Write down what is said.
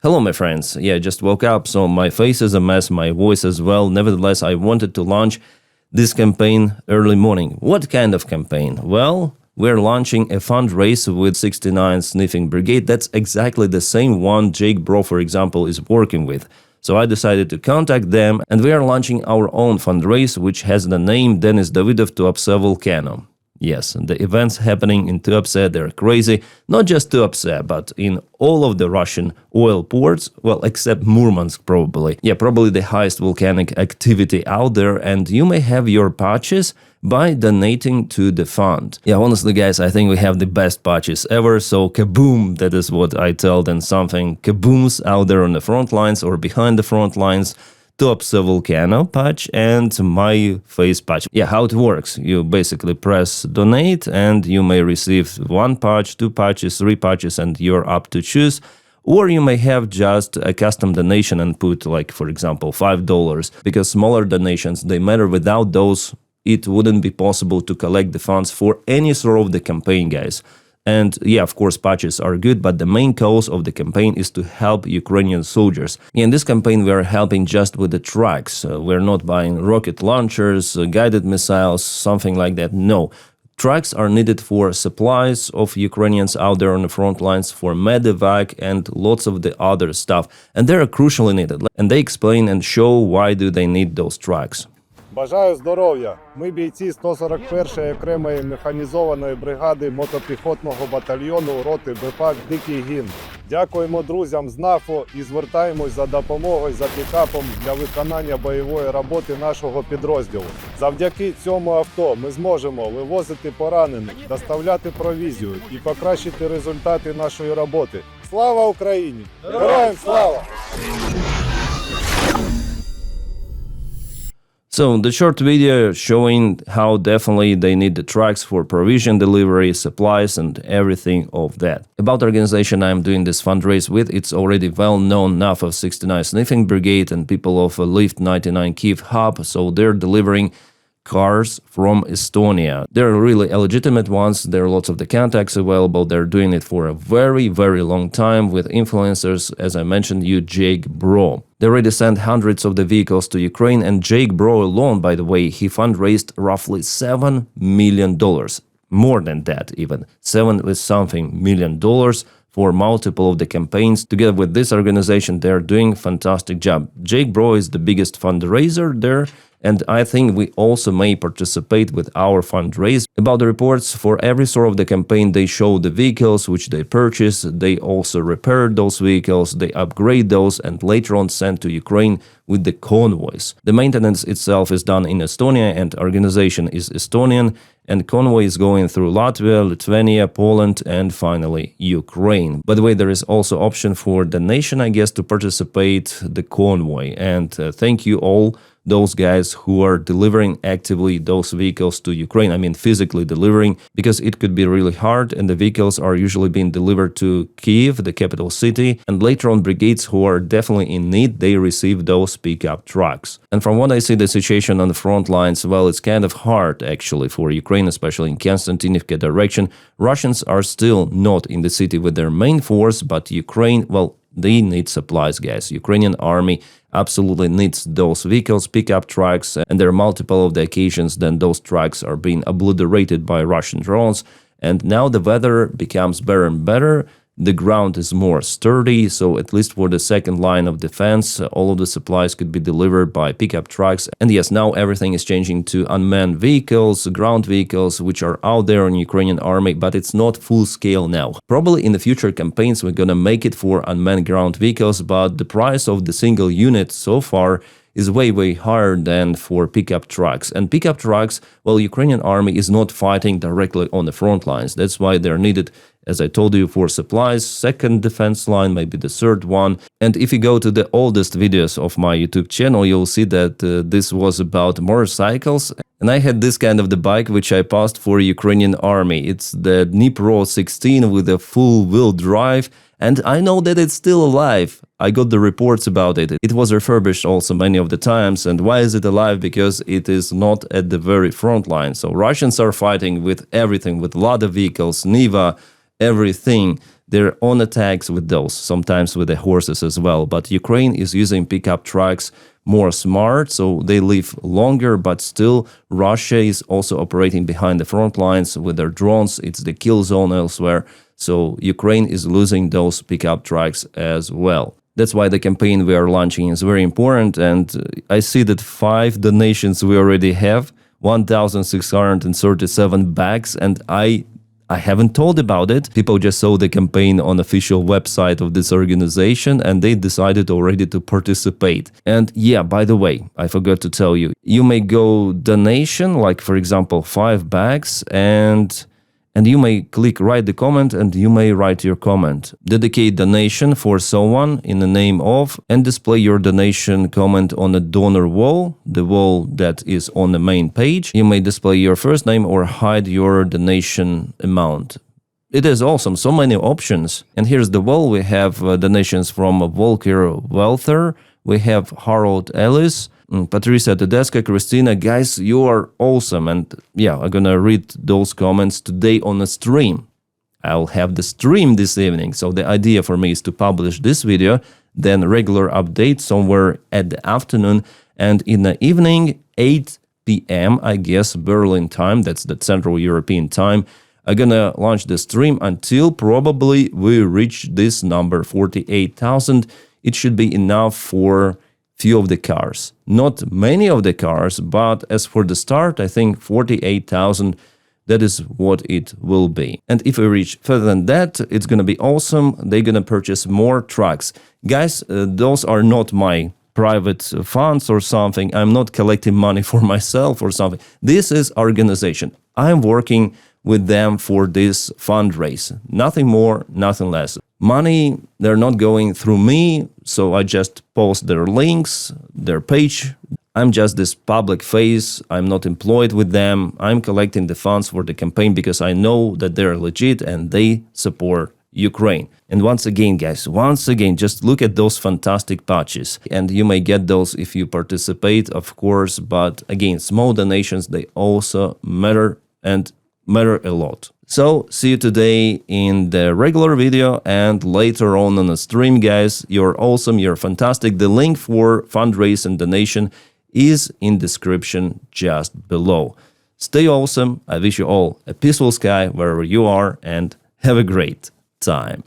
Hello my friends, yeah, I just woke up, so my face is a mess, my voice as well. Nevertheless, I wanted to launch this campaign early morning. What kind of campaign? Well, we're launching a fundraiser with 69 Sniffing Brigade. That's exactly the same one Jake Bro, for example, is working with. So I decided to contact them, and we are launching our own fundraiser, which has the name Denis Davydov Tuapse Volcano. Yes, the events happening in Tuapse, they're crazy. Not just Tuapse, but in all of the Russian oil ports, well, except Murmansk probably. Yeah, probably the highest volcanic activity out there, and you may have your patches by donating to the fund. Yeah, honestly guys, I think we have the best patches ever, so kaboom, that is what I tell them, something kabooms out there on the front lines or behind the front lines. Tuapse Volcano patch and my face patch. Yeah, how it works. You basically press donate and you may receive 1 patch, 2 patches, 3 patches, and you're up to choose. Or you may have just a custom donation and put, like, for example, $5, because smaller donations, they matter. Without those, it wouldn't be possible to collect the funds for any sort of the campaign, guys. And yeah, of course, patches are good, but the main cause of the campaign is to help Ukrainian soldiers. In this campaign, we are helping just with the trucks. We're not buying rocket launchers, guided missiles, something like that. No. Trucks are needed for supplies of Ukrainians out there on the front lines, for medevac and lots of the other stuff. And they're crucially needed. And they explain and show why do they need those trucks. Бажаю здоров'я! Ми бійці 141-ї окремої механізованої бригади мотопіхотного батальйону роти БПАК «Дикий гін». Дякуємо друзям з НАФО і звертаємось за допомогою за пікапом для виконання бойової роботи нашого підрозділу. Завдяки цьому авто ми зможемо вивозити поранених, доставляти провізію і покращити результати нашої роботи. Слава Україні! Героям слава! So, the short video showing how definitely they need the trucks for provision delivery, supplies, and everything of that. About the organization I'm doing this fundraise with, it's already well known enough of 69 Sniffing Brigade and people of Lift 99 Kiev Hub, so they're delivering cars from Estonia. They're really legitimate ones, there are lots of the contacts available, they're doing it for a very, very long time with influencers, as I mentioned you, Jake Bro. They already sent hundreds of the vehicles to Ukraine, and Jake Bro alone, by the way, he fundraised roughly $7 million. More than that even. 7 with something million dollars for multiple of the campaigns. Together with this organization, they're doing a fantastic job. Jake Bro is the biggest fundraiser there, and I think we also may participate with our fundraise. About the reports, for every sort of the campaign, they show the vehicles which they purchase, they also repair those vehicles, they upgrade those, and later on send to Ukraine with the convoys. The maintenance itself is done in Estonia, and organization is Estonian, and convoy is going through Latvia, Lithuania, Poland, and finally Ukraine. By the way, there is also option for the nation, I guess, to participate the convoy, and thank you all those guys who are delivering actively those vehicles to Ukraine. I mean physically delivering, because it could be really hard, and the vehicles are usually being delivered to Kiev, the capital city, and later on brigades who are definitely in need, they receive those pickup trucks. And from what I see the situation on the front lines, well, it's kind of hard actually for Ukraine, especially in Konstantinivka direction. Russians are still not in the city with their main force, but Ukraine, well, they need supplies, guys. Ukrainian army absolutely needs those vehicles, pickup trucks, and there are multiple of the occasions then those trucks are being obliterated by Russian drones. And now the weather becomes better and better. The ground is more sturdy, so at least for the second line of defense, all of the supplies could be delivered by pickup trucks. And yes, now everything is changing to unmanned vehicles, ground vehicles, which are out there in Ukrainian army, but it's not full scale now. Probably in the future campaigns we're gonna make it for unmanned ground vehicles, but the price of the single unit so far is way higher than for pickup trucks. And pickup trucks, well, Ukrainian army is not fighting directly on the front lines. That's why they're needed, as I told you, for supplies, second defense line, maybe the third one. And if you go to the oldest videos of my YouTube channel, you'll see that this was about motorcycles. And I had this kind of the bike which I passed for Ukrainian army. It's the Dnipro 16 with a full wheel drive. And I know that it's still alive. I got the reports about it. It was refurbished also many of the times. And why is it alive? Because it is not at the very front line. So Russians are fighting with everything, with a lot of vehicles, Niva, everything. their own attacks with those, sometimes with the horses as well. But Ukraine is using pickup trucks more smart, so they live longer, but still Russia is also operating behind the front lines with their drones. It's the kill zone elsewhere, so Ukraine is losing those pickup trucks as well. That's why the campaign we are launching is very important, and I see that 5 donations we already have, 1,637 bags, and I haven't told about it. People just saw the campaign on official website of this organization and they decided already to participate. And yeah, by the way, I forgot to tell you, you may go donation, like for example 5 bags, and you may click write the comment and you may write your comment. Dedicate donation for someone in the name of, and display your donation comment on the donor wall, the wall that is on the main page. You may display your first name or hide your donation amount. It is awesome, so many options. And here's the wall. We have donations from Volker Welther, we have Harold Ellis, Patricia Tedesca, Christina. Guys, you are awesome. And yeah, I'm gonna read those comments today on the stream. I'll have the stream this evening. So the idea for me is to publish this video, then regular update somewhere at the afternoon, and in the evening, 8 p.m., I guess, Berlin time, that's the Central European time, I'm gonna launch the stream until probably we reach this number, 48,000. It should be enough for few of the cars. Not many of the cars, but as for the start, I think 48,000, that is what it will be. And if we reach further than that, it's gonna be awesome. They're gonna purchase more trucks. Guys, those are not my private funds or something. I'm not collecting money for myself or something. This is organization. I'm working with them for this fundraise. Nothing more, nothing less. Money, they're not going through me, so I just post their links, their page. I'm just this public face. I'm not employed with them. I'm collecting the funds for the campaign because I know that they're legit and they support Ukraine. And once again, guys, just look at those fantastic patches. And you may get those if you participate, of course. But again, small donations, they also matter and matter a lot. So, see you today in the regular video and later on the stream, guys. You're awesome, you're fantastic. The link for fundraise and donation is in description just below. Stay awesome. I wish you all a peaceful sky wherever you are and have a great time.